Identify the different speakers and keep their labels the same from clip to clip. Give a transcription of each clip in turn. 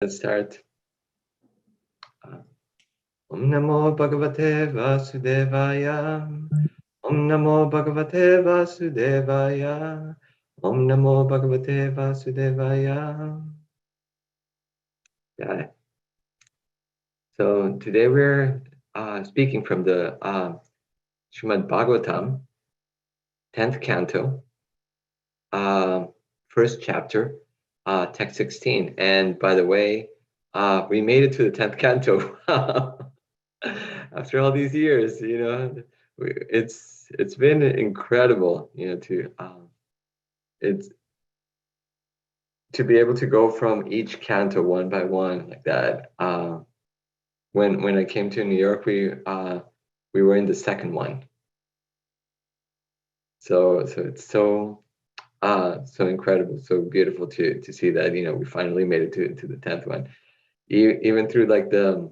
Speaker 1: Let's start. Om Namo Bhagavate Vasudevaya. Om Namo Bhagavate Vasudevaya. Om Namo Bhagavate Vasudevaya. Yeah. So today we're speaking from the Srimad Bhagavatam, 10th canto, first chapter, text 16. And by the way, we made it to the 10th canto. After all these years, it's been incredible, to be able to go from each canto one by one like that. When I came to New York, we were in the second one. So it's so incredible, so beautiful to see that we finally made it to the 10th one, even through like the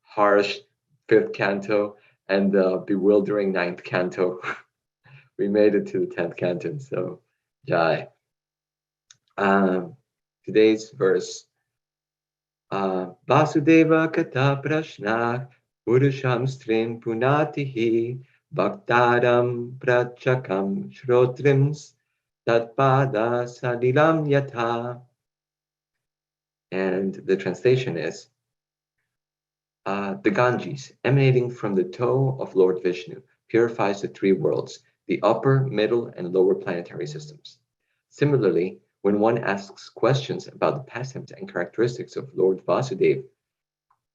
Speaker 1: harsh 5th canto and the bewildering 9th canto. We made it to the 10th canto. So Jai. Today's verse, Vasudeva kata prashna purusham strin punatihi bhaktaram prachakam shrotrims tatpada sadilam yatha. And the translation is, the Ganges, emanating from the toe of Lord Vishnu, purifies the three worlds, the upper, middle, and lower planetary systems. Similarly, when one asks questions about the pastimes and characteristics of Lord Vasudeva,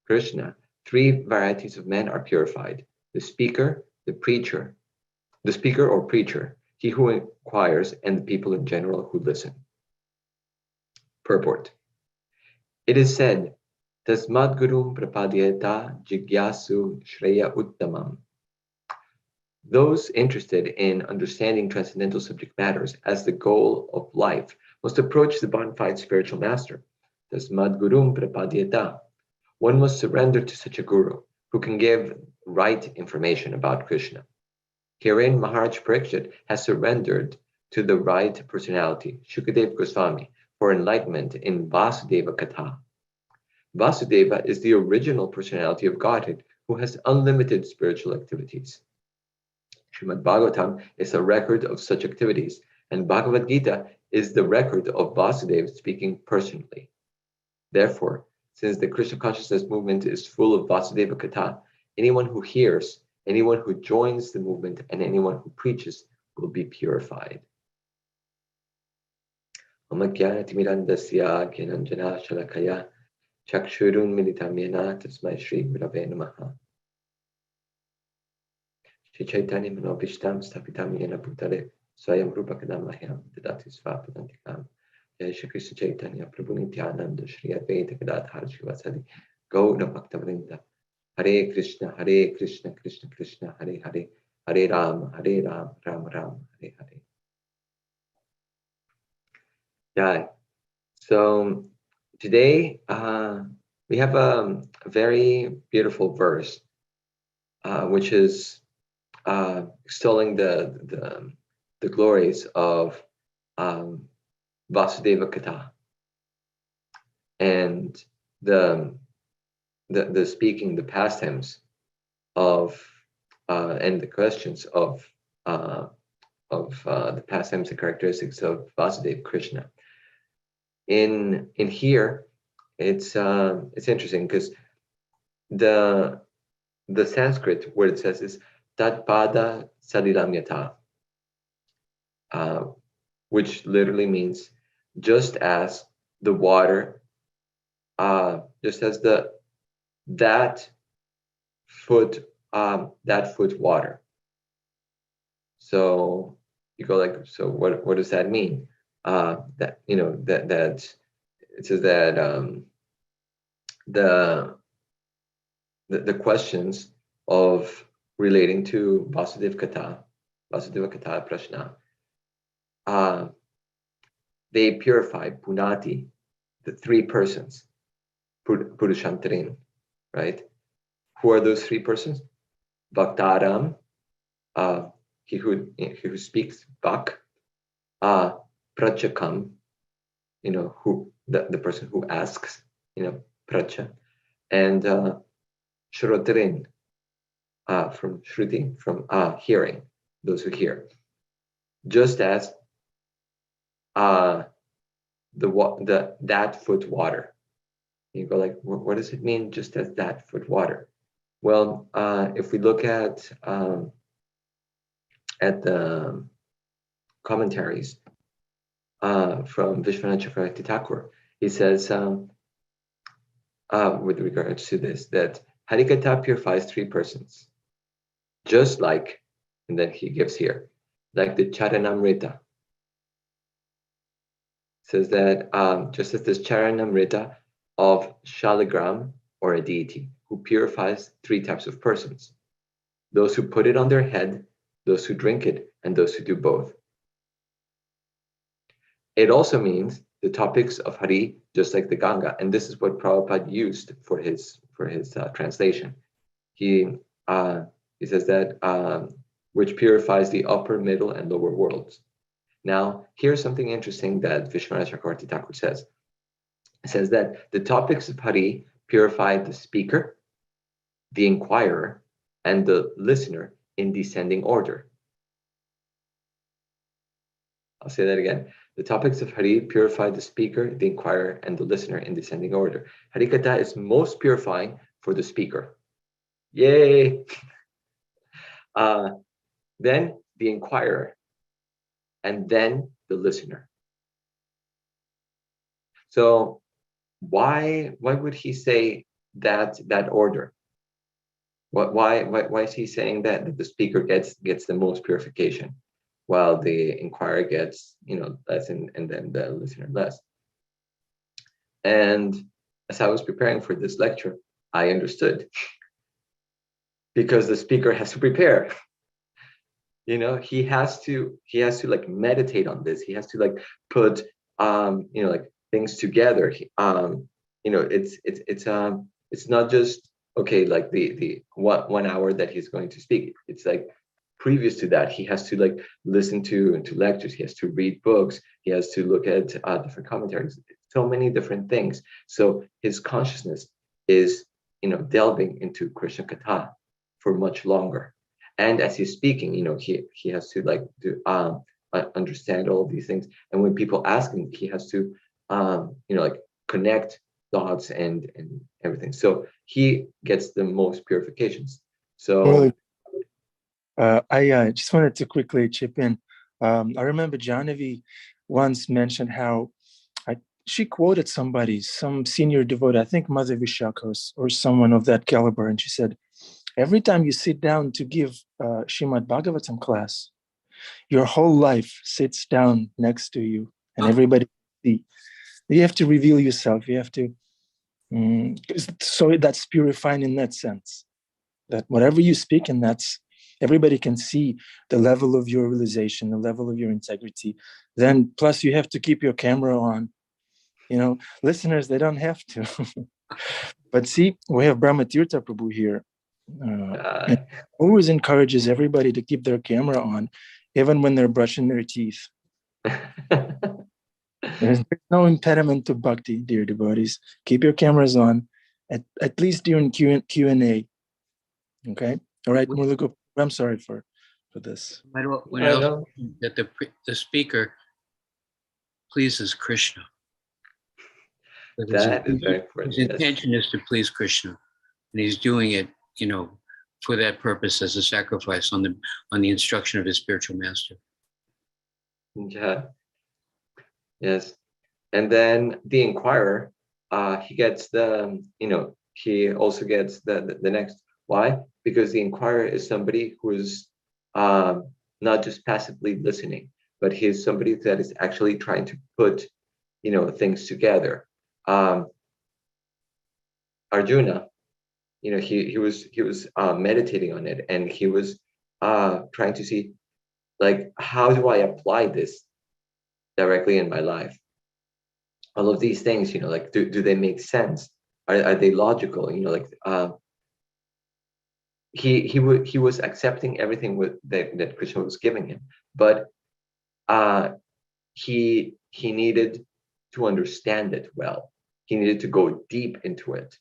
Speaker 1: Krishna, three varieties of men are purified: the speaker, the speaker or preacher, he who inquires, and the people in general who listen. Purport. It is said, Tasmad Gurum Prapadyeta Jigyasu Shreya Uttamam. Those interested in understanding transcendental subject matters as the goal of life must approach the bona fide spiritual master. Tasmad Gurum Prapadyeta. One must surrender to such a guru who can give right information about Krishna. Herein, Maharaj Parikshit has surrendered to the right personality, Shukadev Goswami, for enlightenment in Vasudeva Katha. Vasudeva is the original personality of Godhead who has unlimited spiritual activities. Srimad Bhagavatam is a record of such activities, and Bhagavad Gita is the record of Vasudeva speaking personally. Therefore, since the Krishna consciousness movement is full of Vasudeva Katha, anyone who hears, anyone who joins the movement, and anyone who preaches will be purified. Chakshurun militamena tasmai Shri Gurave Namaha. Shri Chaitanya Manobishtam Stapitam Yena Bhutale Swayam Rupa Kadamahyam Dadati Svapadantikam. Jai Shri Krishna Chaitanya Prabhu Nityananda Shri Advaita Gadadhar Shivasadi Gaura Bhaktavrinda. Hare Krishna, Krishna Krishna, Hare Hare, Hare Rama, Rama Rama, Hare Hare. Yeah. So today we have a very beautiful verse, which is extolling the glories of Vasudeva Katha and the speaking, the pastimes of and the questions of the pastimes and characteristics of Vasudeva Krishna. In here, it's interesting because the Sanskrit word it says is Tatpada Sadilam Yatha, which literally means just as the water, just as that foot water. So you go like, so what does that mean? That that it says that the questions of relating to Vasudeva Katha Prashna, they purify Punati, the three persons, Purushantarin, right? Who are those three persons? Bhaktaram, he who speaks Bhak, Prachakam, who the person who asks, pracha, and Shrotrin, from Shruti, from hearing, those who hear. Just as that foot water. You go like, what does it mean? Just as that foot water? Well, if we look at the commentaries from Vishwanath Chakravarti Thakur, he says, with regards to this, that Harikatha purifies 3 persons, just like, and then he gives here, like the Charanamrita. Says that just as this Charanamrita of Shaligram, or a deity, who purifies 3 types of persons: those who put it on their head, those who drink it, and those who do both. It also means the topics of Hari, just like the Ganga, and this is what Prabhupada used for his translation. He says that which purifies the upper, middle, and lower worlds. Now, here's something interesting that Vishwanath Chakravarti Thakur says. It says that the topics of Hari purify the speaker, the inquirer, and the listener in descending order. I'll say that again. The topics of Hari purify the speaker, the inquirer, and the listener in descending order. Harikatha is most purifying for the speaker. Yay! Then the inquirer, and then the listener. So why would he say that order? Why is he saying that the speaker gets the most purification, while the inquirer gets less, and then the listener less? And as I was preparing for this lecture, I understood, because the speaker has to prepare. He has to like meditate on this. He has to like put like things together. It's not just okay, like the 1 hour that he's going to speak. It's like previous to that, he has to like listen to lectures. He has to read books. He has to look at different commentaries. So many different things. So his consciousness is delving into Krishna Katha for much longer. And as he's speaking, he has to like do understand all of these things. And when people ask him, he has to like connect thoughts and everything. So he gets the most purifications. So
Speaker 2: I just wanted to quickly chip in. I remember Jahnavi once mentioned how she quoted some senior devotee, I think Mother Vishakha or someone of that caliber, and she said, every time you sit down to give Srimad Bhagavatam class, your whole life sits down next to you, and everybody see. You have to reveal yourself. You have to, so that's purifying in that sense. That whatever you speak, and that's everybody can see the level of your realization, the level of your integrity. Then plus you have to keep your camera on. Listeners, they don't have to. But see, we have Brahmatirtha Prabhu here. And always encourages everybody to keep their camera on, even when they're brushing their teeth. There's no impediment to bhakti, dear devotees. Keep your cameras on, at least during Q&A. Okay? All right, Murli Gopal, I'm sorry for this.
Speaker 3: That the speaker pleases Krishna.
Speaker 1: That is very important.
Speaker 3: His intention is to please Krishna, and he's doing it, for that purpose as a sacrifice on the instruction of his spiritual master.
Speaker 1: Yeah. Yes. And then the inquirer, he gets he also gets the next. Why? Because the inquirer is somebody who is not just passively listening, but he's somebody that is actually trying to put things together. Arjuna, he was meditating on it, and he was trying to see, like, how do I apply this directly in my life? All of these things, like, do they make sense? Are they logical? He was accepting everything that Krishna was giving him, but he needed to understand it well. He needed to go deep into it.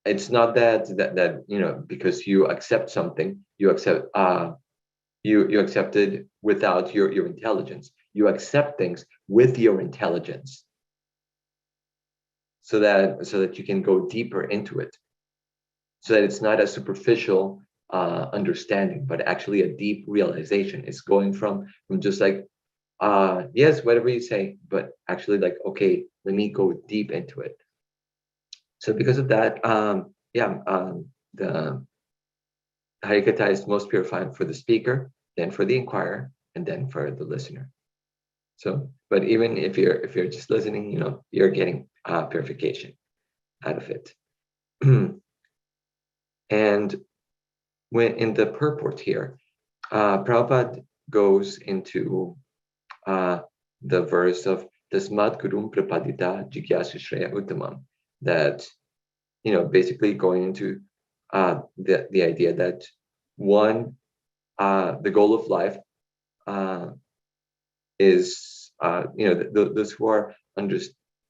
Speaker 1: It's not that because you accept something, you accept you accept it without your intelligence. You accept things with your intelligence, so that you can go deeper into it, so that it's not a superficial understanding, but actually a deep realization. It's going from just like yes, whatever you say, but actually like, okay, let me go deep into it. So because of that, the Harikatha is most purifying for the speaker, then for the inquirer, and then for the listener. So, but even if you're just listening, you're getting purification out of it. And when in the purport here, Prabhupada goes into the verse of Tasmat Gurum Prapadita Jigyasu Shreya Uttamam, that basically going into the idea that one, the goal of life is those who are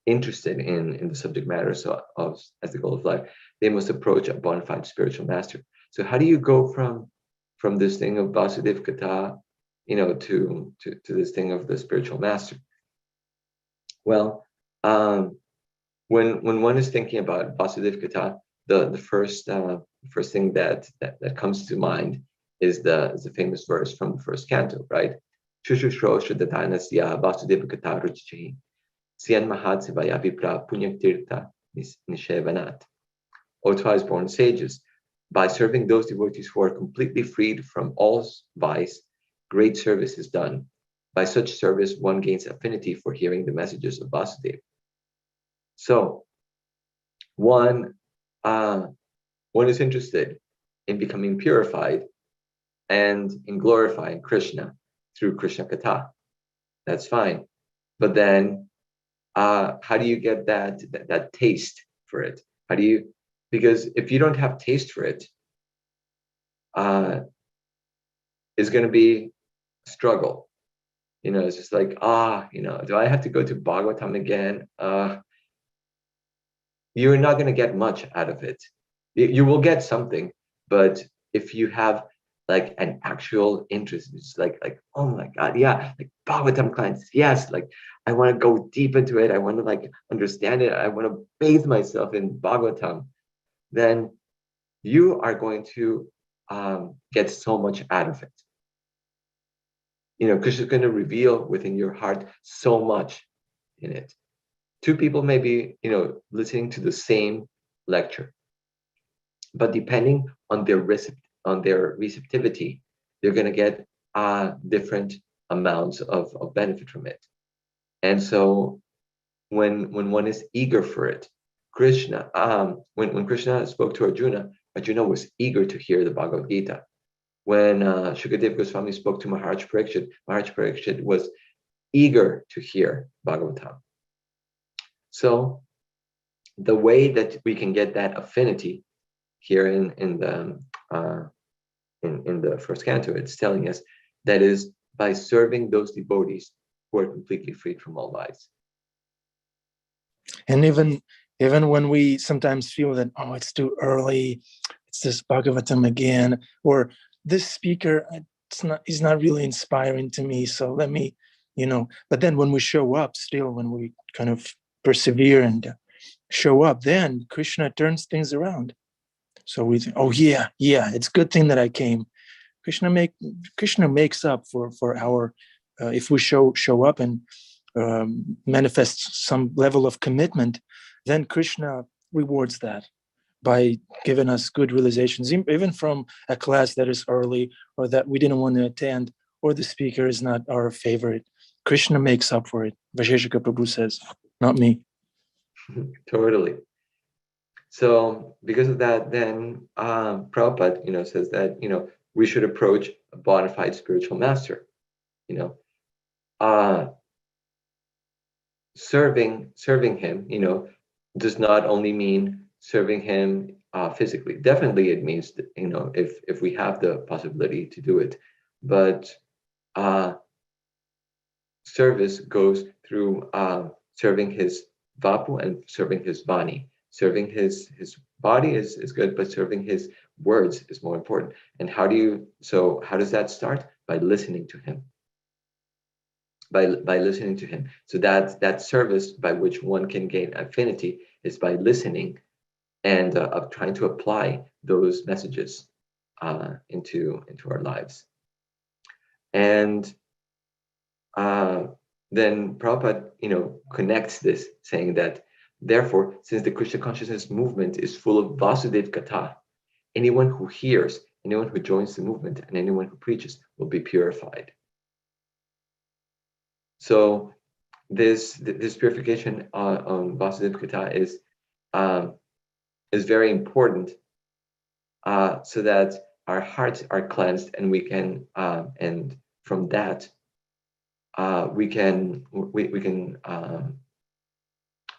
Speaker 1: interested in the subject matter of as the goal of life, they must approach a bona fide spiritual master. So how do you go from this thing of Vasudev Kata, to this thing of the spiritual master? Well, when one is thinking about Vasudev Kata, the first thing that comes to mind is the famous verse from the first canto, right? Shushushro Shradhanasya Vasudeva Kata Ruchichi Sian Mahat Sivaya Vipra Punyak Tirtha Nishevanat. O twice born sages, by serving those devotees who are completely freed from all vice, great service is done. By such service, one gains affinity for hearing the messages of Vasudeva. So, one is interested in becoming purified and in glorifying Krishna through Krishna Katha. That's fine. But then, how do you get that taste for it? Because if you don't have taste for it, it's going to be a struggle. It's just like, do I have to go to Bhagavatam again? You're not going to get much out of it. You will get something, but if you have like an actual interest, it's like, oh my God, yeah, like Bhagavatam Class, yes, like I want to go deep into it. I want to like understand it. I want to bathe myself in Bhagavatam. Then you are going to get so much out of it. Krishna is going to reveal within your heart so much in it. Two people may be, listening to the same lecture, but depending on their receptivity, they're going to get different amounts of benefit from it. And so, when one is eager for it, Krishna, when Krishna spoke to Arjuna, Arjuna was eager to hear the Bhagavad Gita. When Shukadeva Goswami spoke to Maharaj Parikshit was eager to hear Bhagavatam. So the way that we can get that affinity here in the first canto, it's telling us that is by serving those devotees who are completely freed from all vice.
Speaker 2: And even when we sometimes feel that, oh, it's too early, it's this Bhagavatam again, or this speaker, he's not really inspiring to me, so let me, but then when we show up still, when we kind of persevere and show up, then Krishna turns things around. So we think, oh yeah, it's a good thing that I came. Krishna makes up for our, if we show up and manifest some level of commitment, then Krishna rewards that by giving us good realizations, even from a class that is early or that we didn't want to attend, or the speaker is not our favorite. Krishna makes up for it. Vajeshika Prabhu says, not me.
Speaker 1: Totally. So because of that, then Prabhupada, says that, we should approach a bona fide spiritual master, serving him, does not only mean serving him physically. Definitely it means that, if we have the possibility to do it, but service goes through serving his Vapu and serving his Vani. Serving his body is good, but serving his words is more important. And how does that start? By listening to him. By listening to him. So that service by which one can gain affinity is by listening and of trying to apply those messages into our lives. And then Prabhupada, connects this, saying that, therefore, since the Krishna consciousness movement is full of Vasudev Katha, anyone who hears, anyone who joins the movement, and anyone who preaches will be purified. So this purification on Vasudev Katha is very important, so that our hearts are cleansed, and we can, and from that, we can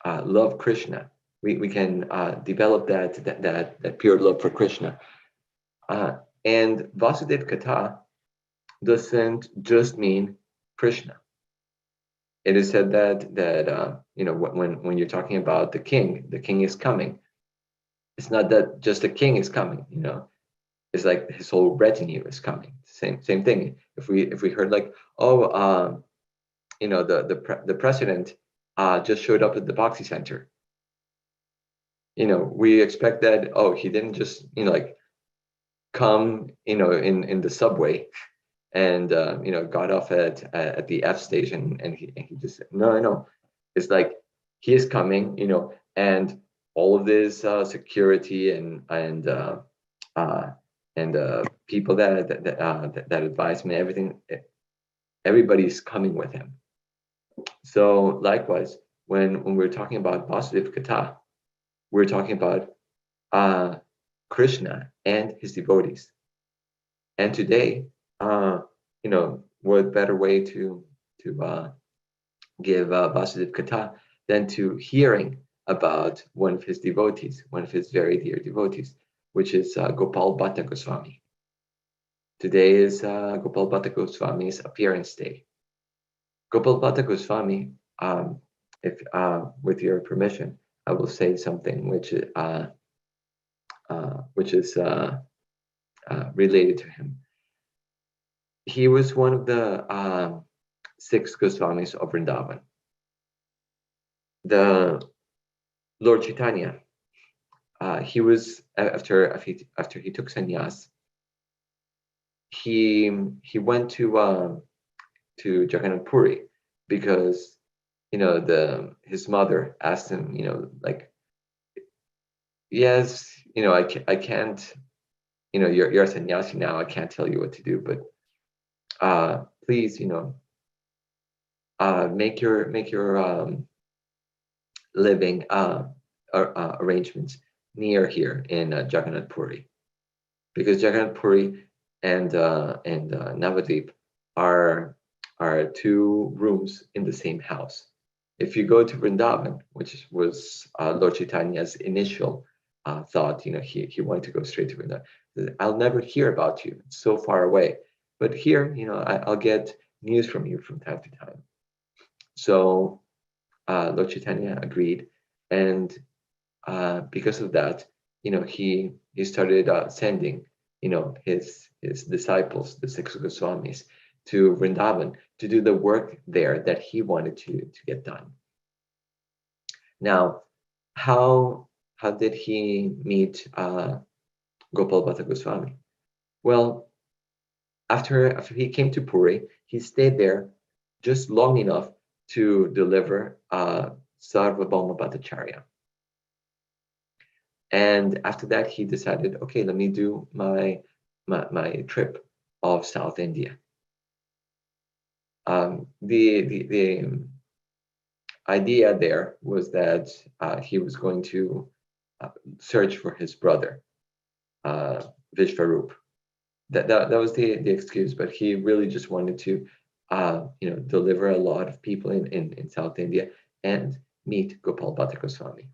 Speaker 1: love Krishna. We can develop that pure love for Krishna. And Vasudev Katha doesn't just mean Krishna. It is said that when you're talking about the king is coming. It's not that just the king is coming. It's like his whole retinue is coming. Same thing. If we heard like, oh, the president just showed up at the Boxy Center. We expect that, oh, he didn't just come in the subway and got off at the F station and he just said, no. It's like he is coming, and all of this security and people that advise me, everything, everybody's coming with him. So likewise, when we're talking about Vasudev Katha, we're talking about Krishna and his devotees. And today, what better way to give Vasudev Katha than to hearing about one of his devotees, one of his very dear devotees, which is Gopal Bhatta Goswami. Today is Gopal Bhatta Goswami's appearance day. Gopal Bhatta Goswami, if with your permission, I will say something which is related to him. He was one of the 6 Goswamis of Vrindavan. The Lord Chaitanya, he was after he took sannyas, he went to Jagannath Puri because his mother asked him, yes, I can't, you're a sannyasi now, I can't tell you what to do, but please, make your living arrangements near here in Jagannath Puri, because Jagannath Puri and Navadvip are 2 rooms in the same house. If you go to Vrindavan, which was Lord Chaitanya's initial thought, he wanted to go straight to Vrindavan. I'll never hear about you; it's so far away. But here, I'll get news from you from time to time. So Lord Chaitanya agreed, and because of that, he started sending, his disciples, the 6 Goswamis, to Vrindavan to do the work there that he wanted to get done. Now, how did he meet Gopal Bhatta Goswami? Well, after he came to Puri, he stayed there just long enough to deliver Sarvabhauma Bhattacharya. And after that, he decided, okay, let me do my trip of South India. The idea there was that he was going to search for his brother, Vishvarup. That was the excuse, but he really just wanted to deliver a lot of people in South India and meet Gopal Bhatta Goswami.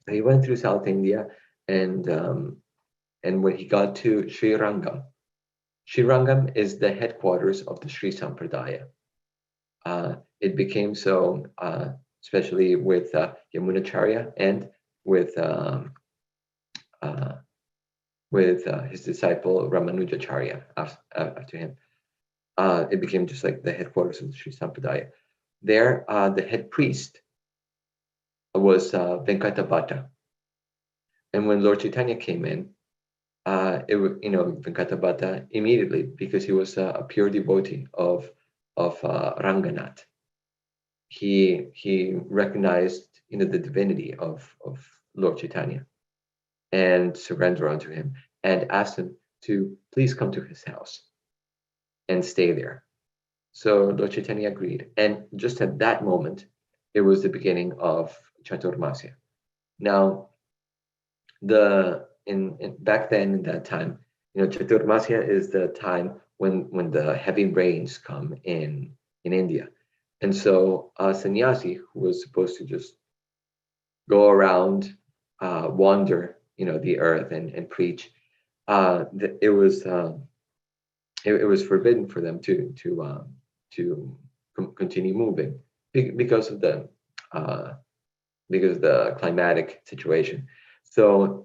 Speaker 1: So he went through South India, and when he got to Srirangam is the headquarters of the Sri Sampradaya. it became so, especially with Yamunacharya and with his disciple Ramanujacharya after him. It became just like the headquarters of the Sri Sampradaya. There, the head priest was Venkatabhata. And when Lord Chaitanya came in, Venkatabhata immediately, because he was a pure devotee of Ranganath, he recognized the divinity of Lord Chaitanya and surrendered unto him and asked him to please come to his house and stay there. So Lord Chaitanya agreed, and just at that moment, it was the beginning of Chaturmasya. Now, back then in that time, Chaturmasya is the time when the heavy rains come in India, and so a sannyasi who was supposed to just go around, wander, the earth and preach, it was forbidden for them to continue moving because of the climatic situation. So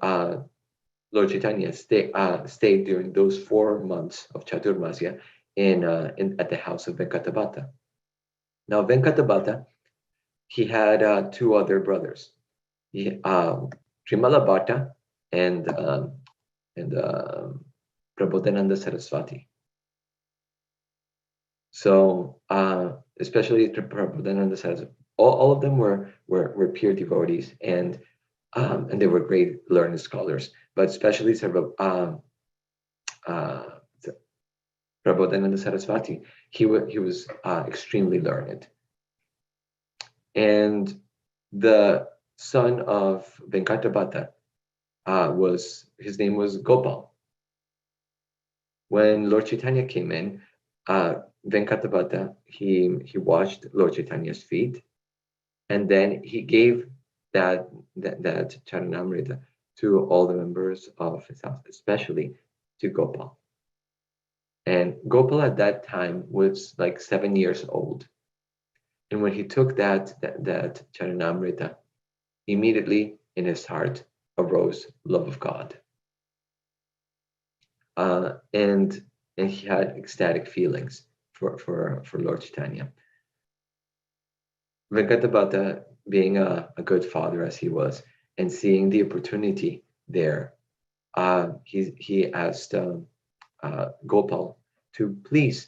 Speaker 1: Lord Chaitanya stayed during those 4 months of Chaturmasya at the house of Venkatabhata. Now Venkatabhata, he had 2 other brothers, Trimala Bhatta and Prabodhananda Saraswati. So especially Prabodhananda Saraswati, all of them were pure devotees, and they were great learned scholars. But especially Prabodhananda Saraswati, he was extremely learned. And the son of Venkatabhata his name was Gopal. When Lord Chaitanya came in, Venkatabhata, he washed Lord Chaitanya's feet, and then he gave that Charanamrita to all the members of his house, especially to Gopal. And Gopal at that time was like 7 years old. And when he took that Charanamrita, immediately in his heart arose love of God. And he had ecstatic feelings for Lord Chaitanya. Venkatabhata, being a good father as he was, and seeing the opportunity there, he asked Gopal to please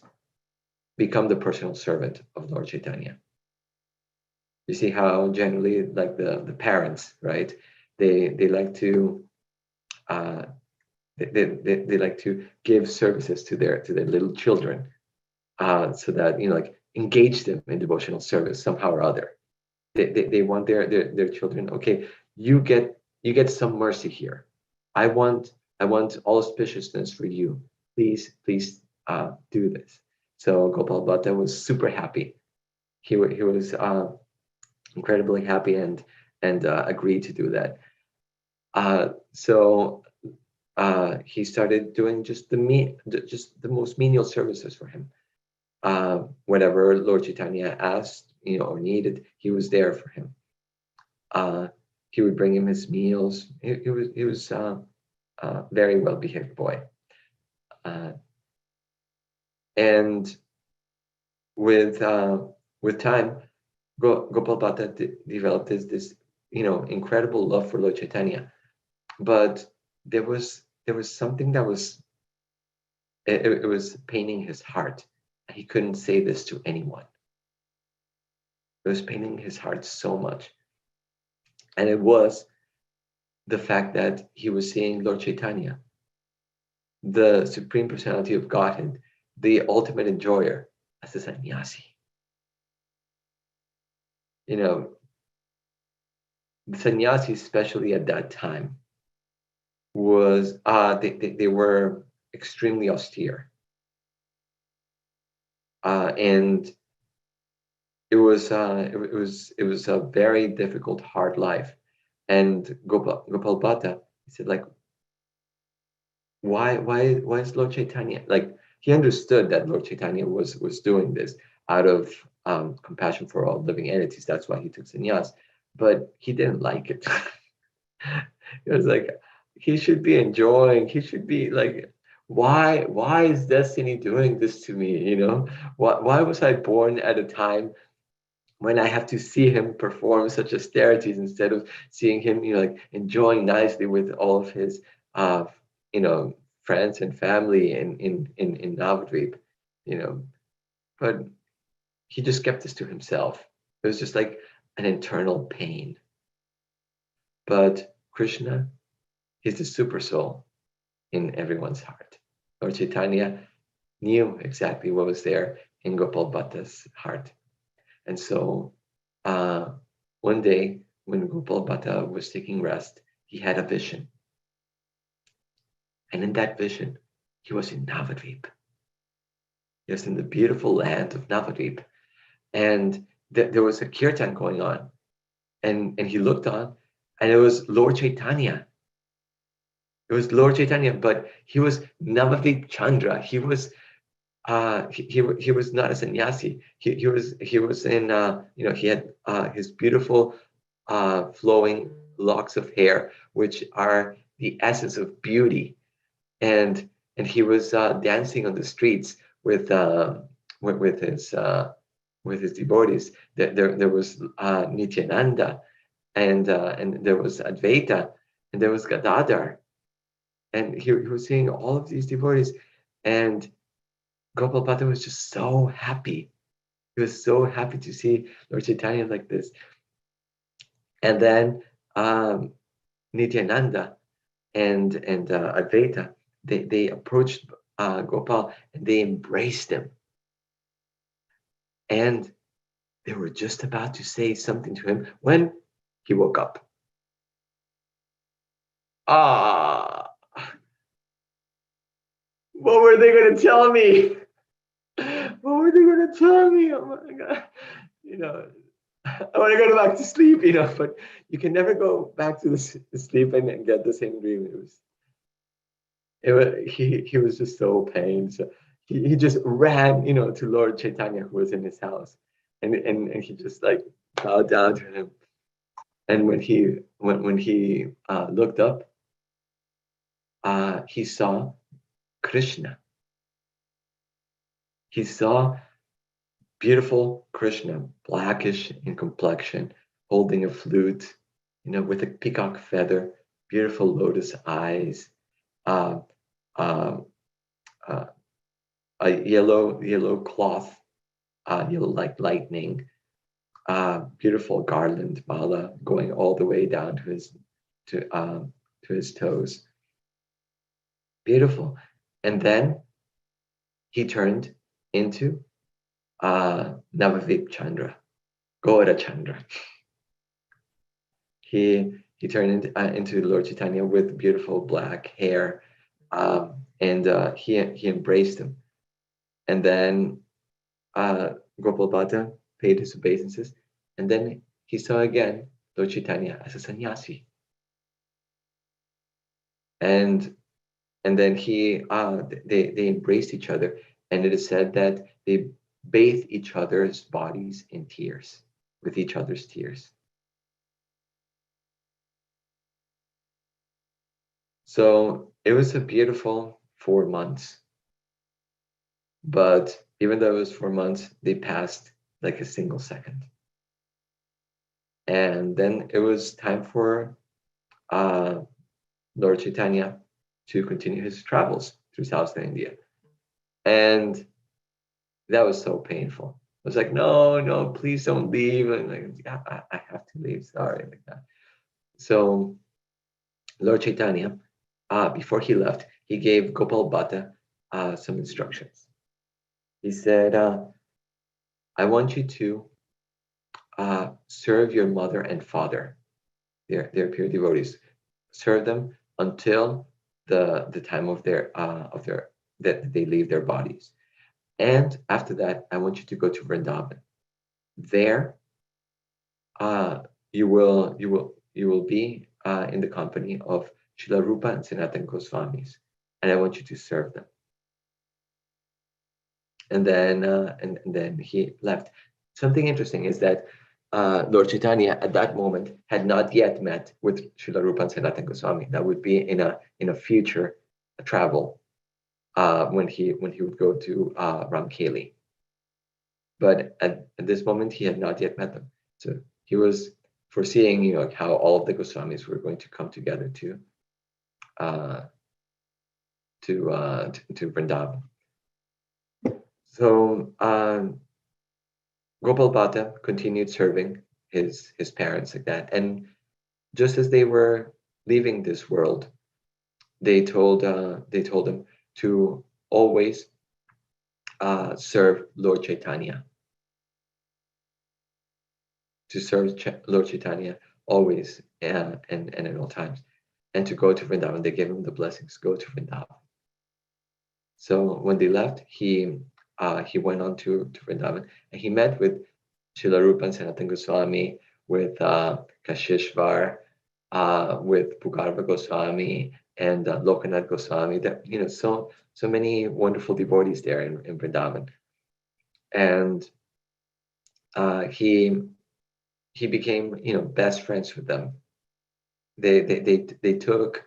Speaker 1: become the personal servant of Lord Chaitanya. You see how generally, like the parents, right? They like to they like to give services to their little children, so that like engage them in devotional service somehow or other. They want their children. Okay, you get some mercy here. I want all auspiciousness for you. Please do this. So Gopal Bhatta was super happy. He was incredibly happy and agreed to do that. So he started doing just the most menial services for him. Whatever Lord Chaitanya asked, or needed, he was there for him. He would bring him his meals. He was a very well behaved boy. And with time, Gopal Bhatta developed this incredible love for Lord Chaitanya, but there was something that was it was paining his heart. He couldn't say this to anyone. It was paining his heart so much, and it was the fact that he was seeing Lord Chaitanya, the Supreme Personality of Godhead, the ultimate enjoyer, as a sannyasi. The sannyasi, especially at that time, was they were extremely austere, and it was a very difficult, hard life. And Gopal Bhatta, he said, like, why is Lord Chaitanya, like, he understood that Lord Chaitanya was doing this out of compassion for all living entities. That's why he took sannyas. But he didn't like it. It was like, he should be enjoying. He should be like, why is destiny doing this to me? Why was I born at a time when I have to see him perform such austerities instead of seeing him, like enjoying nicely with all of his, you know, friends and family in Navadvip, you know. But he just kept this to himself. It was just like an internal pain. But Krishna, he's the super soul in everyone's heart. Lord Chaitanya knew exactly what was there in Gopal Bhatta's heart. And so one day when Gopal Bhatta was taking rest, he had a vision. And in that vision, he was in Navadvip. He was in the beautiful land of Navadvip. And there was a kirtan going on. And he looked on, and it was Lord Chaitanya. It was Lord Chaitanya, but he was Navadvip Chandra. He was he was not a sannyasi. He was in he had his beautiful flowing locks of hair, which are the essence of beauty, and he was dancing on the streets with his devotees. There was Nityananda, and there was Advaita, and there was Gadadhar, and he was seeing all of these devotees, and Gopal Bhatta was just so happy. He was so happy to see Lord Chaitanya like this. And then Nityananda and Advaita, they approached Gopal and they embraced him. And they were just about to say something to him when he woke up. What were they going to tell me? What were they going to tell me? Oh my God. I want to go back to sleep, but you can never go back to the sleep and get the same dream. He was just so pained. So he just ran, to Lord Chaitanya, who was in his house, and he just like bowed down to him. And when he looked up, he saw Krishna. He saw beautiful Krishna, blackish in complexion, holding a flute, with a peacock feather, beautiful lotus eyes, uh, uh, uh, a yellow cloth, yellow like lightning, beautiful garland mala going all the way down to his toes. Beautiful. And then he turned into Navadvip Chandra, Gaura Chandra. He turned into Lord Chaitanya with beautiful black hair, and he embraced him. And then Gopal Bhatta paid his obeisances, and then he saw again Lord Chaitanya as a sannyasi. And then they embraced each other, and it is said that they bathed each other's bodies in tears, with each other's tears. So it was a beautiful 4 months. But even though it was 4 months, they passed like a single second. And then it was time for Lord Chaitanya to continue his travels through South India. And that was so painful. I was like, no, please don't leave. And like, I have to leave, sorry, like that. So Lord Chaitanya, before he left, he gave Gopal Bhatta some instructions. He said, I want you to serve your mother and father. They're pure devotees. Serve them until the time of their that they leave their bodies. And after that, I want you to go to Vrindavan. There, you will be in the company of Srila Rupa and Sanatana Goswamis, and I want you to serve them. And then he left. something interesting is that Lord Chaitanya at that moment had not yet met with Srila Rupa and Sanatana Goswami. That would be in a future travel when he would go to Ramkeli. But at this moment, he had not yet met them. So he was foreseeing, how all of the Goswamis were going to come together to Vrindavan. So Gopal Bhatta continued serving his parents like that, and just as they were leaving this world, they told him to always serve Lord Chaitanya. To serve Lord Chaitanya always and at all times, and to go to Vrindavan. They gave him the blessings, go to Vrindavan. So when they left, he went on to Vrindavan, and he met with Srila Rupa and Sanatana Goswami, with Kashishvar, with Pugarva Goswami, and Lokanath Goswami. That so many wonderful devotees there in Vrindavan, and he became best friends with them. They took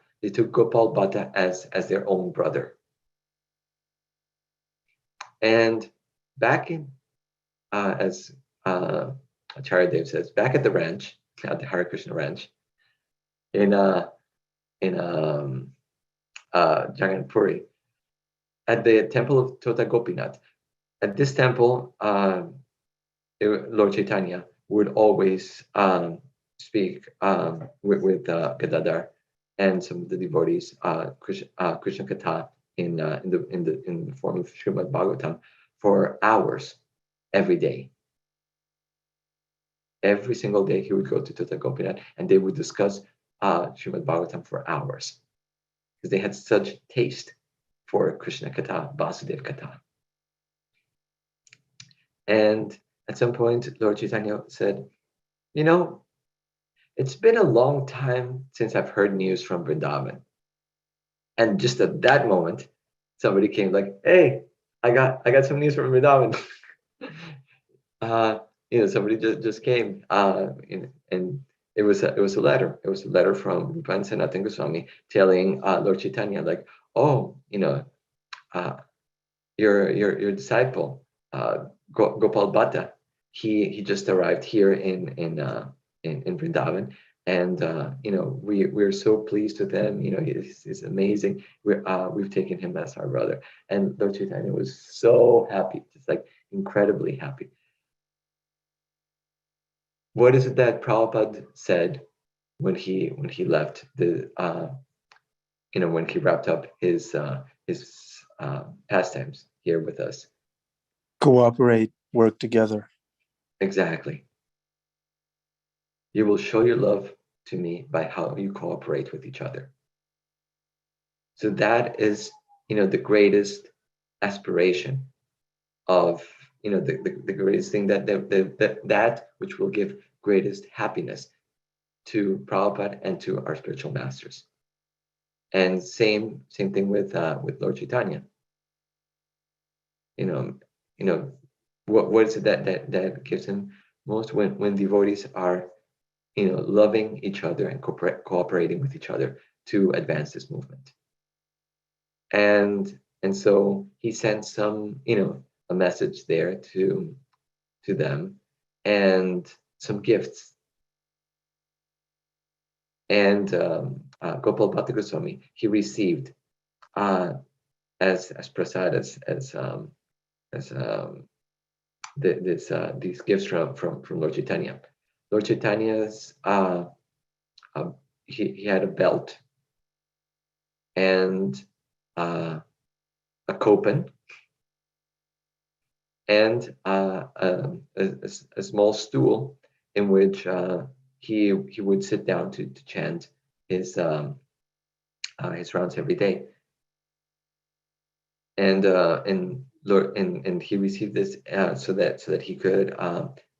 Speaker 1: Gopal Bhatta as their own brother. And back in as Acharya Dev says, back at the ranch, at the Hare Krishna ranch, in Jagannath Puri, at the temple of Tota Gopinath. At this temple, Lord Chaitanya would always speak with Gadadhar and some of the devotees, Krishna Katha in the form of Srimad Bhagavatam for hours every day. Every single day he would go to Tota Gopinath and they would discuss Srimad Bhagavatam for hours because they had such taste for Krishna Katha, Vasudev Katha. And at some point, Lord Chaitanya said, it's been a long time since I've heard news from Vrindavan. And just at that moment, somebody came like, hey, I got some news from Vrindavan. Somebody just came, and it was a letter. It was a letter from Rupa and Sanatana Goswami telling Lord Chaitanya, like, oh, your disciple Gopal Bhatta, he just arrived here in Vrindavan, and we're so pleased with him. He's amazing. We've taken him as our brother, and Lord Chaitanya was so happy, just like incredibly happy. What is it that Prabhupada said when he left the when he wrapped up his pastimes here with us?
Speaker 2: Cooperate, work together.
Speaker 1: Exactly. You will show your love to me by how you cooperate with each other. So that is, the greatest aspiration of, the greatest thing that which will give greatest happiness to Prabhupada and to our spiritual masters. And same thing with Lord Chaitanya. What is it that gives him most when devotees are loving each other and cooperating with each other to advance this movement. And so he sent some a message there to them and some gifts. And Gopal Bhatta Goswami, he received as prasad these gifts from Lord Chaitanya. Lord Chaitanya's he had a belt and a kopan and a small stool in which he would sit down to chant his rounds every day. And he received this so that he could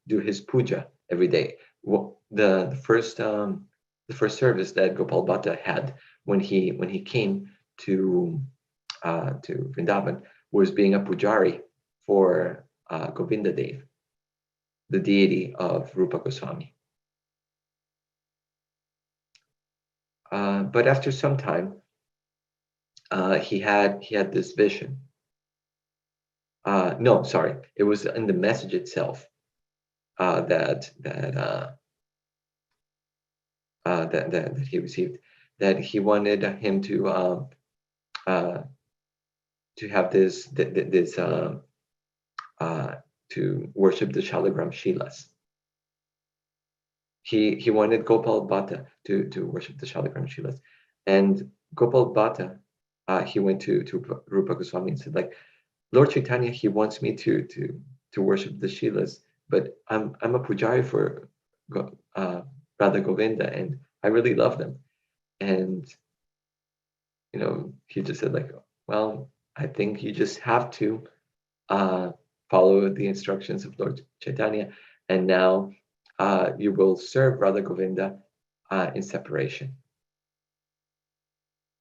Speaker 1: do his puja every day. The first service that Gopal Bhatta had when he came to Vrindavan was being a pujari for Govinda Dev. the deity of Rupa Goswami. But after some time, he had this vision. No, sorry, it was in the message itself that he received, that he wanted him to have this to worship the Shalagram Shilas. He wanted Gopal Bhatta to worship the Shalagram Shilas, and Gopal Bhatta he went to Rupa Goswami and said, like, Lord Chaitanya, he wants me to worship the Shilas, but I'm a pujari for Radha Govinda, and I really love them. And he just said, like, well, I think you just have to follow the instructions of Lord Chaitanya, and now you will serve Radha Govinda in separation.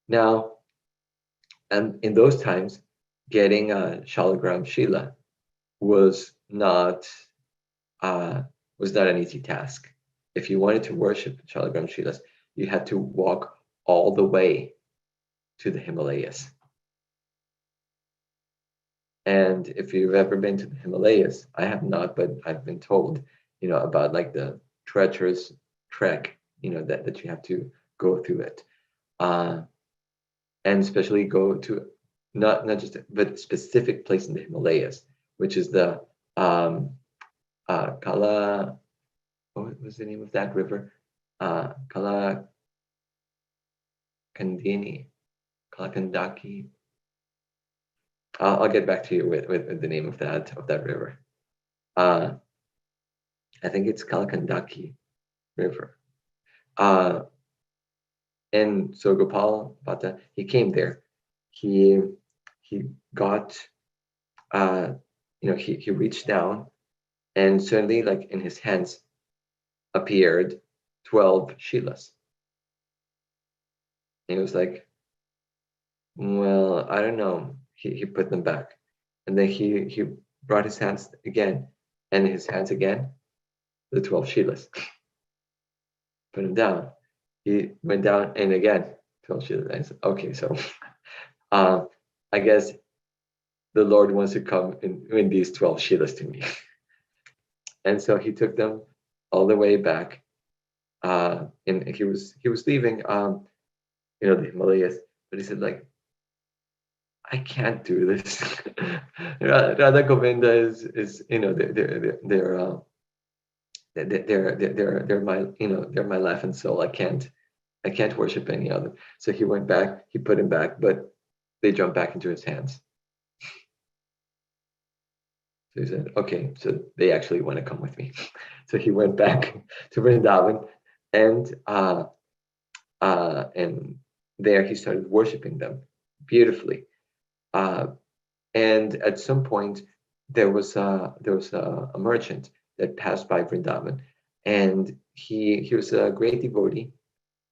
Speaker 1: Now, and in those times, getting a Shalagram Shila was not an easy task. If you wanted to worship Shalagram Shilas, you had to walk all the way to the Himalayas. And if you've ever been to the Himalayas, I have not, but I've been told, about like the treacherous trek, that you have to go through it. And especially go to not just, but specific place in the Himalayas, which is the Kala, what was the name of that river? Kala Kandaki. I'll get back to you with the name of that river. I think it's Kalakandaki River. And so Gopal Bhatta, he came there. He got, he reached down, and suddenly, like, in his hands appeared 12 Shilas. And he was like, well, I don't know. He put them back, and then he brought his hands again, and his hands again, the 12 Shilas. Put them down. He went down, and again 12 Shilas. I said, okay, so I guess the Lord wants to come in these 12 Shilas to me. And so he took them all the way back, and he was leaving the Himalayas, but he said, like, I can't do this. Radha Govinda is they're my life and soul. I can't worship any other. So he went back. He put him back, but they jumped back into his hands. So he said, okay, so they actually want to come with me. So he went back to Vrindavan, and there he started worshiping them beautifully. And at some point, there was a merchant that passed by Vrindavan, and he was a great devotee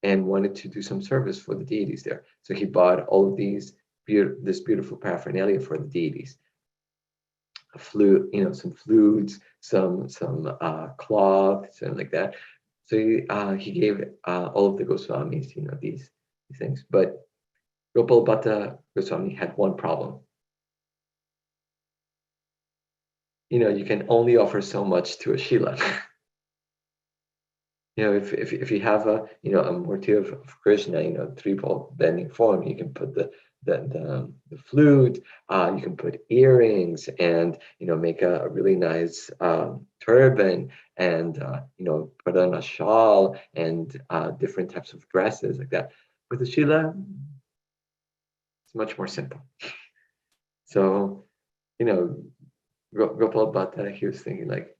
Speaker 1: and wanted to do some service for the deities there. So he bought all of this beautiful paraphernalia for the deities. A flute, some flutes, some cloth, something like that. So he gave all of the Goswamis, these things. But Gopal Bhatta Goswami had one problem. You can only offer so much to a Shila. If you have a murti of Krishna, threefold bending form, you can put the flute, you can put earrings, and make a really nice turban, and put on a shawl, and different types of dresses like that. With the Shila, it's much more simple. So Gopal Bhatta, he was thinking, like,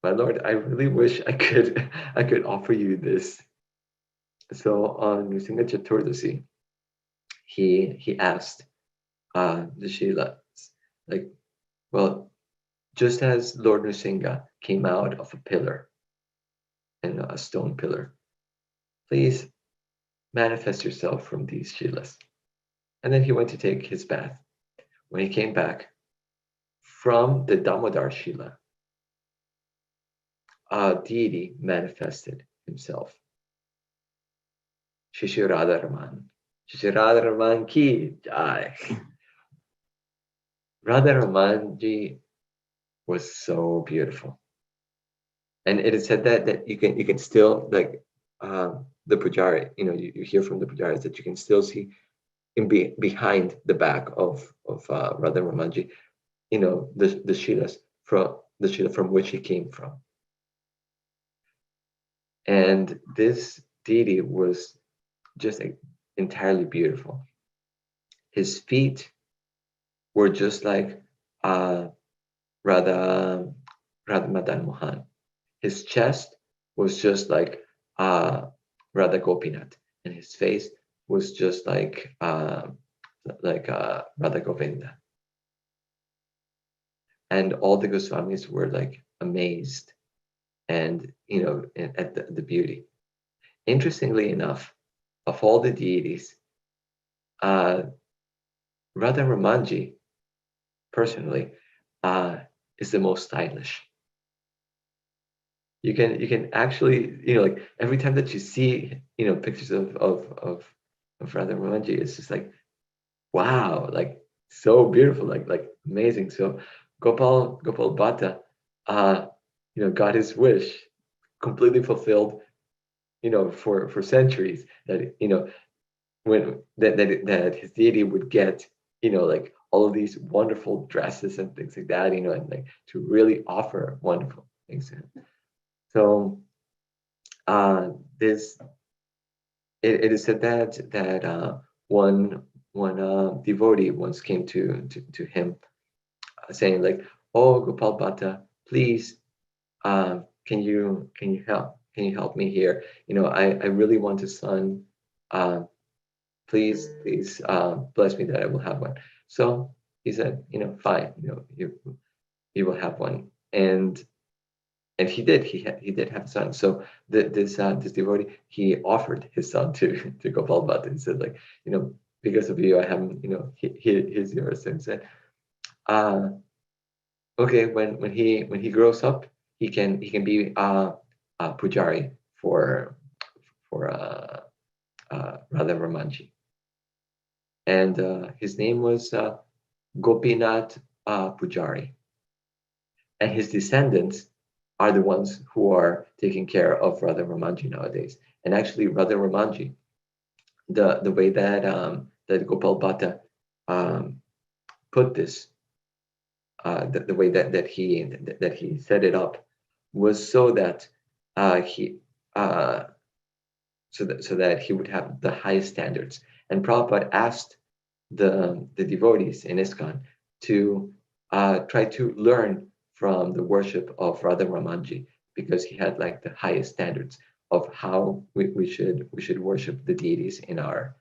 Speaker 1: my Lord, I really wish I could offer you this. So on Nrsimha Chaturdasi, he asked the Shilas, like, well, just as Lord Nrsimha came out of a pillar, and a stone pillar, please manifest yourself from these Shilas. And then he went to take his bath. When he came back, from the Damodar Shila, a deity manifested himself. Shri Radha Raman. Shri Radha Raman ki jai. Radha Raman ji was so beautiful. And it is said that you can still, like, the pujari, you hear from the pujaris that you can still see behind the back of Radha Ramanji, the shilas from the shila from which he came from. And this deity was just, like, entirely beautiful. His feet were just like Radha Madan Mohan. His chest was just like Radha Gopinath, and his face was just like Radha Govinda. And all the Goswamis were, like, amazed and at the beauty. Interestingly enough, of all the deities, Radha Ramanji personally is the most stylish. You can actually, like, every time that you see pictures of Radha Ramanji, it's just like, wow, like, so beautiful, like amazing. So Gopal Bhatta got his wish completely fulfilled, for centuries, that when that his deity would get, like, all of these wonderful dresses and things like that, and, like, to really offer wonderful things to him. So it is said that one devotee once came to him, saying, like, "Oh, Gopal Bhatta, please, can you help me here? I really want a son. Please bless me that I will have one." So he said, "Fine, you will have one." And he did. He did have a son. So this devotee, he offered his son to Gopal Bhatta and said, like, because of you, I have him. Here's yours. And said, okay, when he grows up, he can be a pujari for Radha Ramanji. And his name was Gopinath Pujari. And his descendants are the ones who are taking care of Radha Ramanji nowadays. And actually, Radha Ramanji, the way that Gopal Bhatta put this, the way that he set it up, was so that so that he would have the highest standards. And Prabhupada asked the devotees in ISKCON to try to learn from the worship of Radha Ramanji, because he had, like, the highest standards of how we should worship the deities in our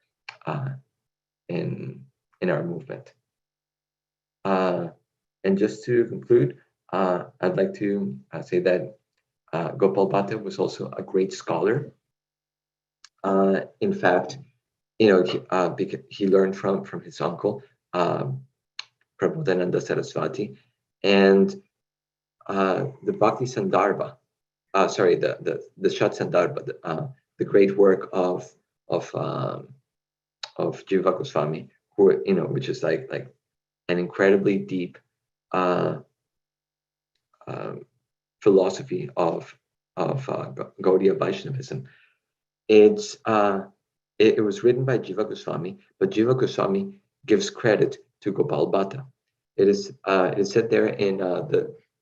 Speaker 1: movement. And just to conclude, I'd like to say that Gopal Bhatta was also a great scholar. In fact, because he learned from his uncle, Prabodhananda Saraswati, and the Bhakti Sandarbha, the Shat Sandarbha, the great work of Jiva Goswami, which is like an incredibly deep philosophy of Gaudiya Vaishnavism. It was written by Jiva Goswami, but Jiva Goswami gives credit to Gopal Bhatta. It is said there in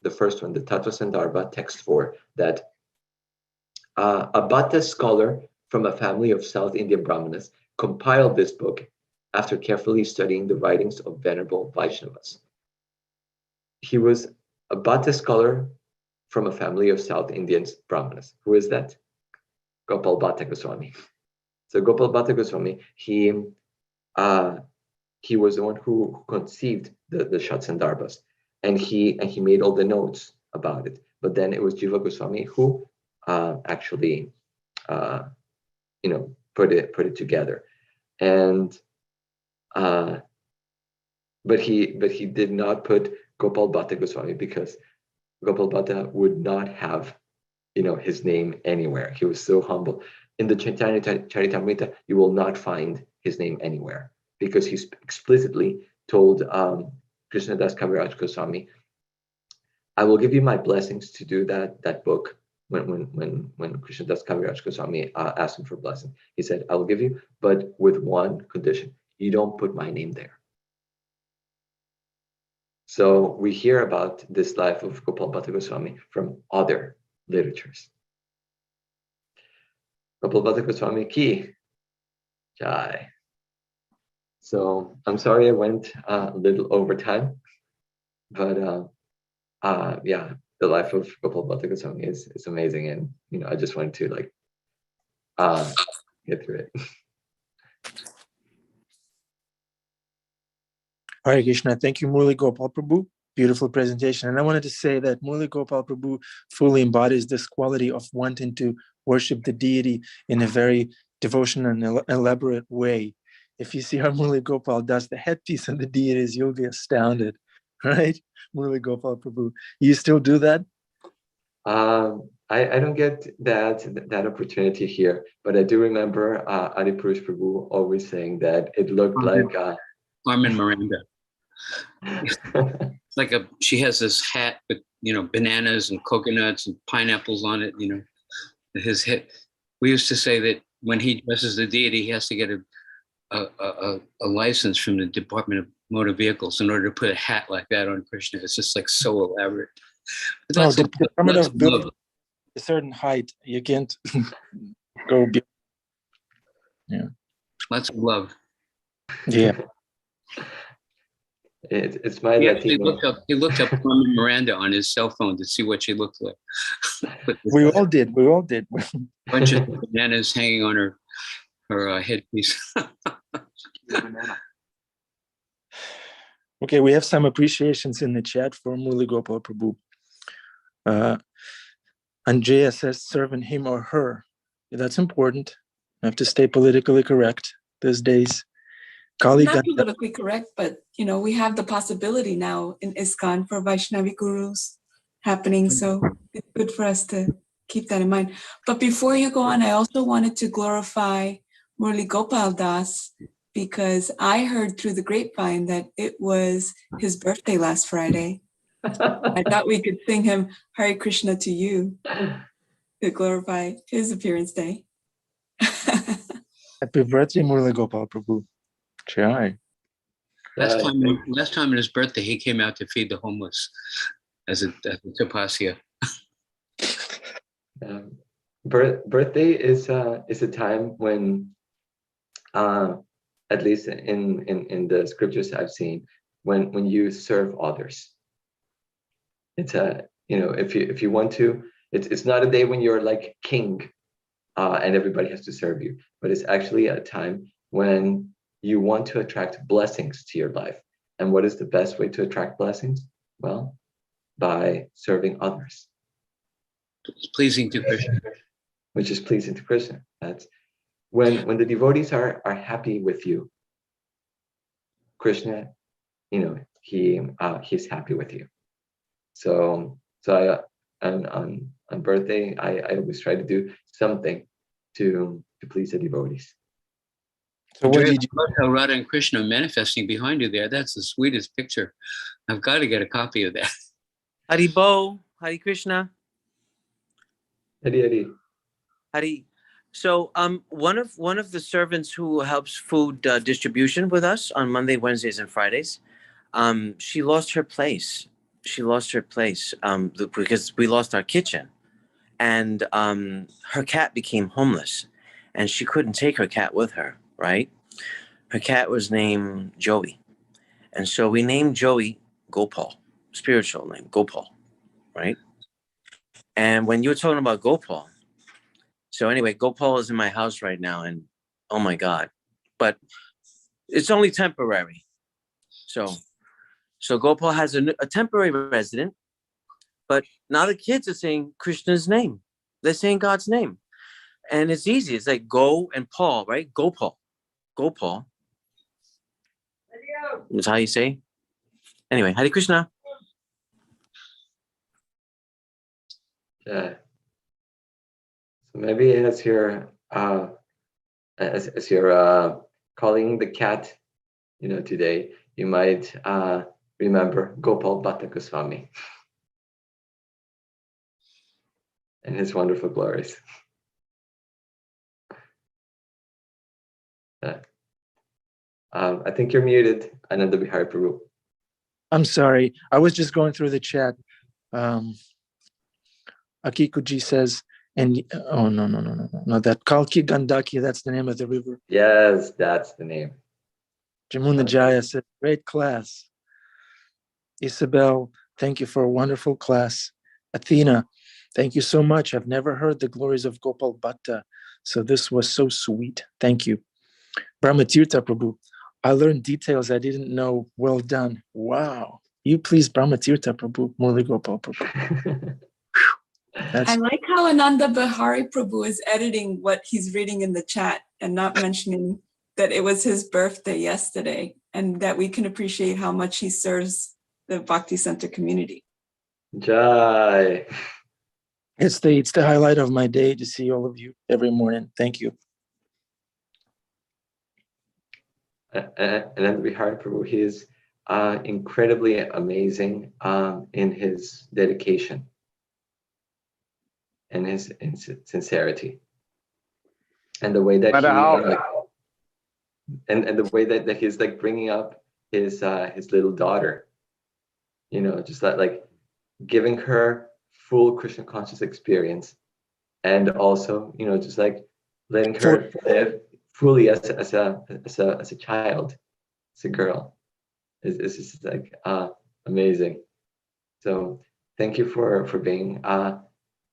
Speaker 1: the first one, the Tattva Sandarbha, text 4, that a Bhatta scholar from a family of South Indian Brahmanas compiled this book after carefully studying the writings of Venerable Vaishnavas. He was a Bhatta scholar from a family of South Indian Brahmanas. Who is that? Gopal Bhatta Goswami. So Gopal Bhatta Goswami, he was the one who conceived the Shat Sandarbhas, and he made all the notes about it. But then it was Jiva Goswami who actually put it together, and but he did not put Gopal Bhatta Goswami, because Gopal Bhatta would not have, his name anywhere. He was so humble. In the Chaitanya Charitamrita, you will not find his name anywhere, because he explicitly told Krishnadas Kaviraj Goswami, I will give you my blessings to do that book. When Krishnadas Kaviraj Goswami asked him for blessing, he said, I will give you, but with one condition: you don't put my name there. So we hear about this life of Gopal Bhatta Goswami from other literatures. Gopal Bhatta Goswami ki jai. So I'm sorry I went a little over time, but yeah, the life of Gopal Bhatta Goswami is amazing, and I just wanted to get through it.
Speaker 2: Hare Krishna. Thank you, Murli Gopal Prabhu. Beautiful presentation. And I wanted to say that Murli Gopal Prabhu fully embodies this quality of wanting to worship the deity in a very devotional and elaborate way. If you see how Murli Gopal does the headpiece of the deities, you'll be astounded, right? Murli Gopal Prabhu. You still do that?
Speaker 1: I don't get that opportunity here, but I do remember Adipurush Prabhu always saying that it looked like
Speaker 3: Carmen Miranda. It's like she has this hat with bananas and coconuts and pineapples on it. His head. We used to say that when he dresses the deity, he has to get a license from the Department of Motor Vehicles in order to put a hat like that on Krishna. It's just like so elaborate. But that's
Speaker 2: the Department of Building
Speaker 3: love.
Speaker 2: A certain height, you can't go beyond. Yeah.
Speaker 3: Lots of love.
Speaker 2: Yeah.
Speaker 1: It's my
Speaker 3: He
Speaker 1: Latino.
Speaker 3: looked up Carmen Miranda on his cell phone to see what she looked like.
Speaker 2: We all did.
Speaker 3: Bunch of bananas hanging on her headpiece.
Speaker 2: Okay, we have some appreciations in the chat for Murli Gopal Prabhu. Andrea says, serving him or her. That's important. I have to stay politically correct these days.
Speaker 4: Not politically correct, but we have the possibility now in ISKCON for Vaishnavi gurus happening. So it's good for us to keep that in mind. But before you go on, I also wanted to glorify Murli Gopal Das, because I heard through the grapevine that it was his birthday last Friday. I thought we could sing him Hare Krishna to you to glorify his appearance day.
Speaker 2: Happy birthday, Murli Gopal Prabhu. Chai.
Speaker 3: Last time on his birthday, he came out to feed the homeless as a tapasya.
Speaker 1: Birthday is a time when, at least in the scriptures I've seen, when you serve others. It's if you want to, it's not a day when you're like king and everybody has to serve you, but it's actually a time when you want to attract blessings to your life. And what is the best way to attract blessings? Well, by serving others.
Speaker 3: It's pleasing to Krishna.
Speaker 1: Which is pleasing to Krishna. That's when the devotees are happy with you, Krishna, he's happy with you. So on birthday, I always try to do something to please the devotees.
Speaker 2: So what did you?
Speaker 3: I love how Radha and Krishna are manifesting behind you there. That's the sweetest picture. I've got to get a copy of that.
Speaker 5: Haribo, Hare Krishna.
Speaker 1: Hari.
Speaker 5: Hari. So one of the servants who helps food distribution with us on Monday, Wednesdays, and Fridays, she lost her place. Because we lost our kitchen, and her cat became homeless, and she couldn't take her cat with her, right? Her cat was named Joey, and so we named Joey Gopal, spiritual name Gopal, right? And when you were talking about Gopal, so anyway, Gopal is in my house right now, and oh my God, but it's only temporary. So Gopal has a temporary resident, but now the kids are saying Krishna's name. They're saying God's name. And it's easy. It's like Go and Paul, right? Gopal. That's how you say. Anyway, Hare Krishna.
Speaker 1: Yeah. So maybe as you're calling the cat, today, you might remember Gopal Bhatta Goswami and his wonderful glories. I think you're muted, Ananda Bihari Prabhu.
Speaker 2: I'm sorry. I was just going through the chat. Akikuji says, and oh no, that Kalki Gandaki, that's the name of the river.
Speaker 1: Yes, that's the name.
Speaker 2: Jamuna Jaya said, great class. Isabel, thank you for a wonderful class. Athena, thank you so much. I've never heard the glories of Gopal Bhatta, so this was so sweet. Thank you. Brahmatirtha Prabhu, I learned details I didn't know. Well done. Wow. You please, Brahmatirtha Prabhu, Murli Gopal Prabhu.
Speaker 4: I like how Ananda Bihari Prabhu is editing what he's reading in the chat and not mentioning that it was his birthday yesterday, and that we can appreciate how much he serves the Bhakti Center community.
Speaker 1: Jai.
Speaker 2: It's the highlight of my day to see all of you every morning. Thank you.
Speaker 1: Ananda Bihari Prabhu, he is incredibly amazing in his dedication and his sincerity, and the way that and the way that he's like bringing up his little daughter, just like giving her full Krishna conscious experience, and also just like letting her live fully as a child, as a girl. Is just like amazing. So thank you for being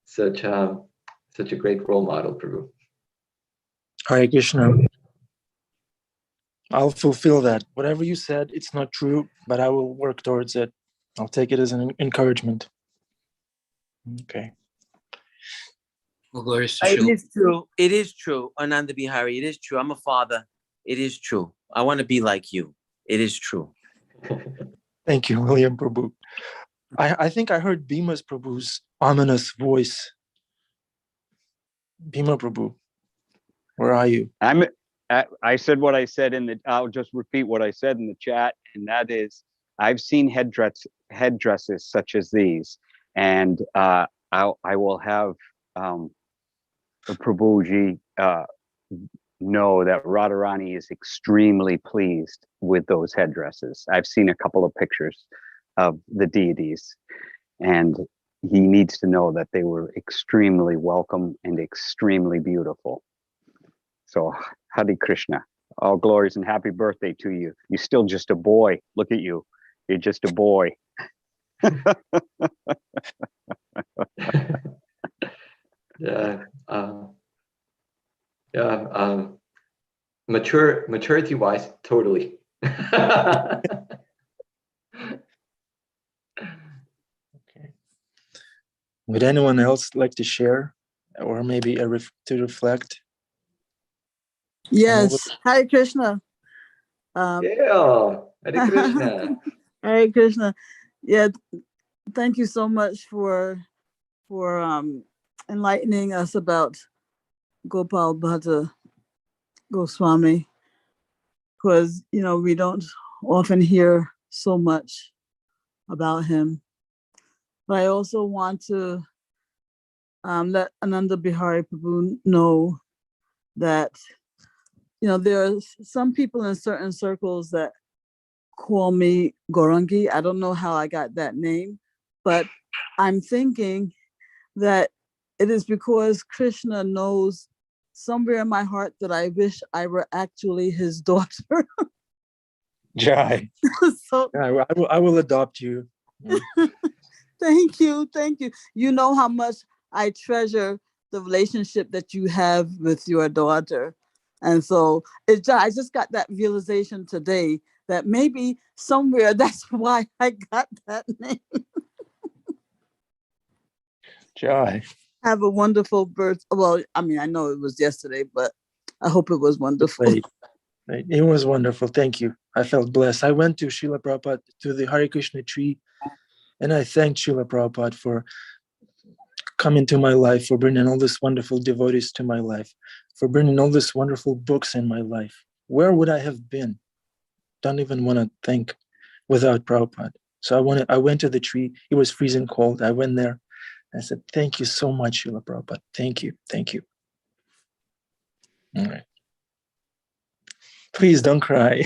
Speaker 1: such a great role model, Prabhu.
Speaker 2: Hare Krishna. I'll fulfill that. Whatever you said, it's not true, but I will work towards it. I'll take it as an encouragement. Okay.
Speaker 3: Well, glories to
Speaker 5: It
Speaker 3: Srila.
Speaker 5: is true. It is true, Ananda Bihari. It is true. I'm a father. It is true. I want to be like you. It is true.
Speaker 2: Thank you, William Prabhu. I think I heard Bhima's Prabhu's ominous voice. Bhima Prabhu, where are you?
Speaker 6: I said what I said I'll just repeat what I said in the chat, and that is, I've seen headdresses such as these, and I will have Prabhuji know that Radharani is extremely pleased with those headdresses. I've seen a couple of pictures of the deities, and he needs to know that they were extremely welcome and extremely beautiful. So Hare Krishna, all glories and happy birthday to you. You're still just a boy. Look at you. You're just a boy.
Speaker 1: Maturity wise, totally.
Speaker 2: Okay. Would anyone else like to share, or maybe to reflect?
Speaker 7: Yes, Hare Krishna.
Speaker 1: Yeah, Hare Krishna.
Speaker 7: Hare Krishna. Yeah, thank you so much for enlightening us about Gopal Bhatta Goswami, because we don't often hear so much about him. But I also want to let Ananda Bihari Prabhu know that there are some people in certain circles that call me Gorangi. I don't know how I got that name, but I'm thinking that it is because Krishna knows somewhere in my heart that I wish I were actually his daughter.
Speaker 2: Jai.
Speaker 7: So
Speaker 2: I will adopt you.
Speaker 7: Thank you. You know how much I treasure the relationship that you have with your daughter. And so I just got that realization today that maybe somewhere that's why I got that name.
Speaker 2: Jai.
Speaker 7: Have a wonderful birth. Well, I mean, I know it was yesterday, but I hope it was wonderful.
Speaker 2: Right. It was wonderful. Thank you. I felt blessed. I went to Srila Prabhupada, to the Hare Krishna tree, and I thanked Srila Prabhupada for come into my life, for bringing all these wonderful devotees to my life, for bringing all these wonderful books in my life. Where would I have been? Don't even want to think without Prabhupada. So I went to the tree. It was freezing cold. I went there. I said, thank you so much, Srila Prabhupada. Thank you. Thank you. All right. Please don't cry.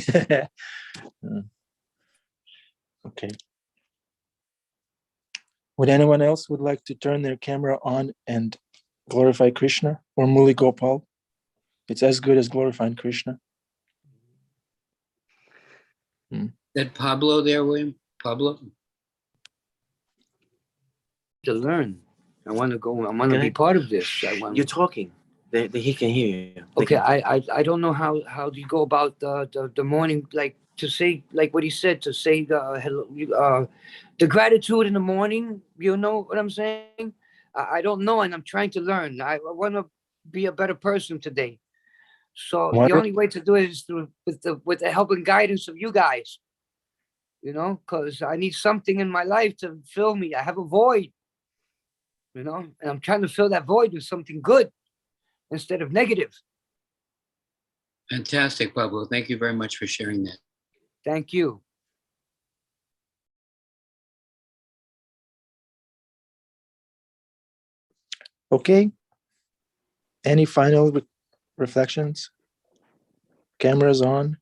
Speaker 2: Okay. Would anyone else would like to turn their camera on and glorify Krishna or Murli Gopal? It's as good as glorifying Krishna.
Speaker 3: That Pablo there, William? Pablo?
Speaker 8: To learn. I want to go. I want to be part of this.
Speaker 5: You're talking. He can hear you.
Speaker 8: Okay, I don't know how do you go about the morning, like to say like what he said, to say the gratitude in the morning. You know what I'm saying? I don't know, and I'm trying to learn. I want to be a better person today. So the only way to do it is through with the help and guidance of you guys. You know, because I need something in my life to fill me. I have a void. You know, and I'm trying to fill that void with something good instead of negative.
Speaker 3: Fantastic, Pablo. Thank you very much for sharing that.
Speaker 8: Thank you.
Speaker 2: Okay. Any final reflections? Cameras on.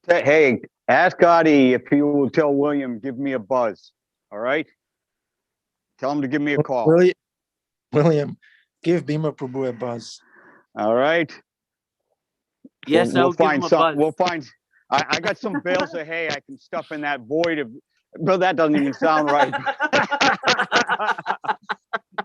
Speaker 6: Hey, ask Adi if he will tell William, give me a buzz. All right? Tell him to give me a call.
Speaker 2: William, give Bhima Prabhu a buzz.
Speaker 6: All right?
Speaker 5: Yes,
Speaker 6: we'll
Speaker 5: I'll give him a buzz.
Speaker 6: We'll find. I got some bales of hay I can stuff in that void of. Bro, that doesn't even sound right.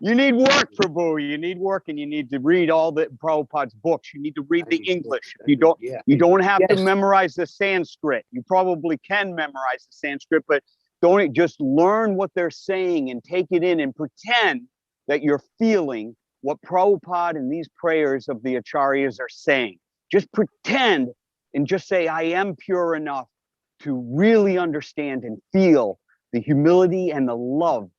Speaker 6: You need work, Prabhu. You need work, and you need to read all the Prabhupada's books. You need to read the English. You don't have to memorize the Sanskrit. You probably can memorize the Sanskrit, but don't just learn what they're saying and take it in and pretend that you're feeling what Prabhupada and these prayers of the Acharyas are saying. Just pretend and just say, I am pure enough to really understand and feel the humility and the love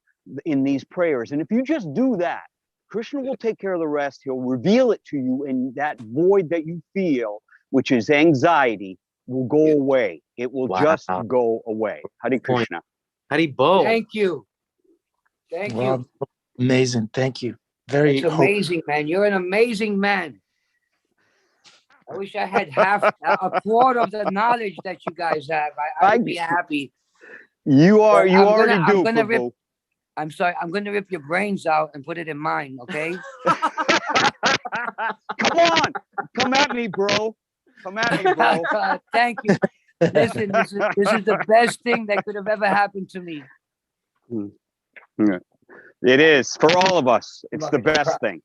Speaker 6: in these prayers. And if you just do that, Krishna will take care of the rest. He'll reveal it to you, and that void that you feel, which is anxiety, will go away. It will just go away. Hare Krishna.
Speaker 5: Haribo.
Speaker 8: Thank you. Thank you.
Speaker 2: Amazing. Thank you. Very
Speaker 8: amazing, man. You're an amazing man. I wish I had a quarter of the knowledge that you guys have. I'd be happy.
Speaker 6: You already do, Prabhu.
Speaker 8: I'm sorry, I'm going to rip your brains out and put it in mine, okay?
Speaker 6: Come on. Come at me, bro. Come at me, bro.
Speaker 8: Thank you. Listen, this is the best thing that could have ever happened to me.
Speaker 6: It is. For all of us. It's the best thing.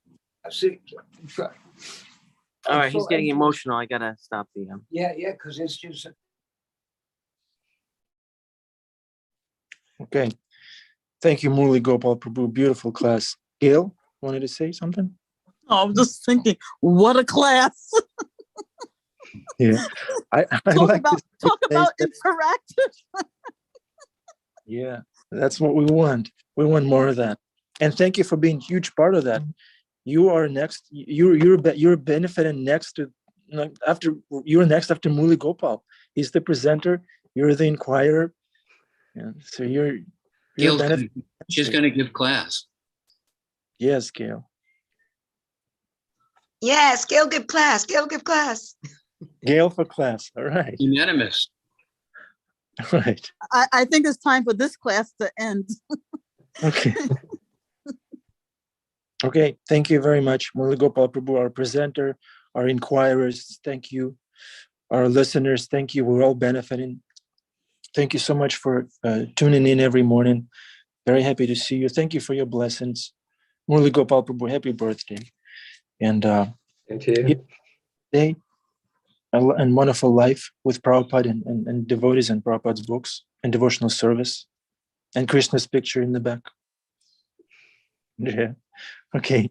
Speaker 5: All right, he's getting emotional. I got to stop the...
Speaker 8: Yeah, because it's just...
Speaker 2: Okay. Thank you, Murli Gopal Prabhu. Beautiful class. Gail, wanted to say something?
Speaker 7: Oh, I'm just thinking, what a class.
Speaker 2: Yeah. I
Speaker 7: talk
Speaker 2: like
Speaker 7: about interactive.
Speaker 2: Yeah, that's what we want. We want more of that. And thank you for being a huge part of that. You are next. You're benefiting next to after Murli Gopal. He's the presenter. You're the inquirer. Yeah, so you're
Speaker 3: she's going to give class.
Speaker 2: Yes, Gail.
Speaker 9: Yes, Gail give class. Gail give class.
Speaker 2: Gail for class. All right.
Speaker 3: Unanimous.
Speaker 2: All right.
Speaker 7: I think it's time for this class to end.
Speaker 2: Okay. Okay. Thank you very much, Murli Gopal Prabhu, our presenter, our inquirers. Thank you, our listeners. Thank you. We're all benefiting. Thank you so much for tuning in every morning. Very happy to see you. Thank you for your blessings. Murli Gopal Prabhu, happy birthday. And day and wonderful life with Prabhupada and devotees and Prabhupada's books and devotional service and Krishna's picture in the back. Yeah. Okay.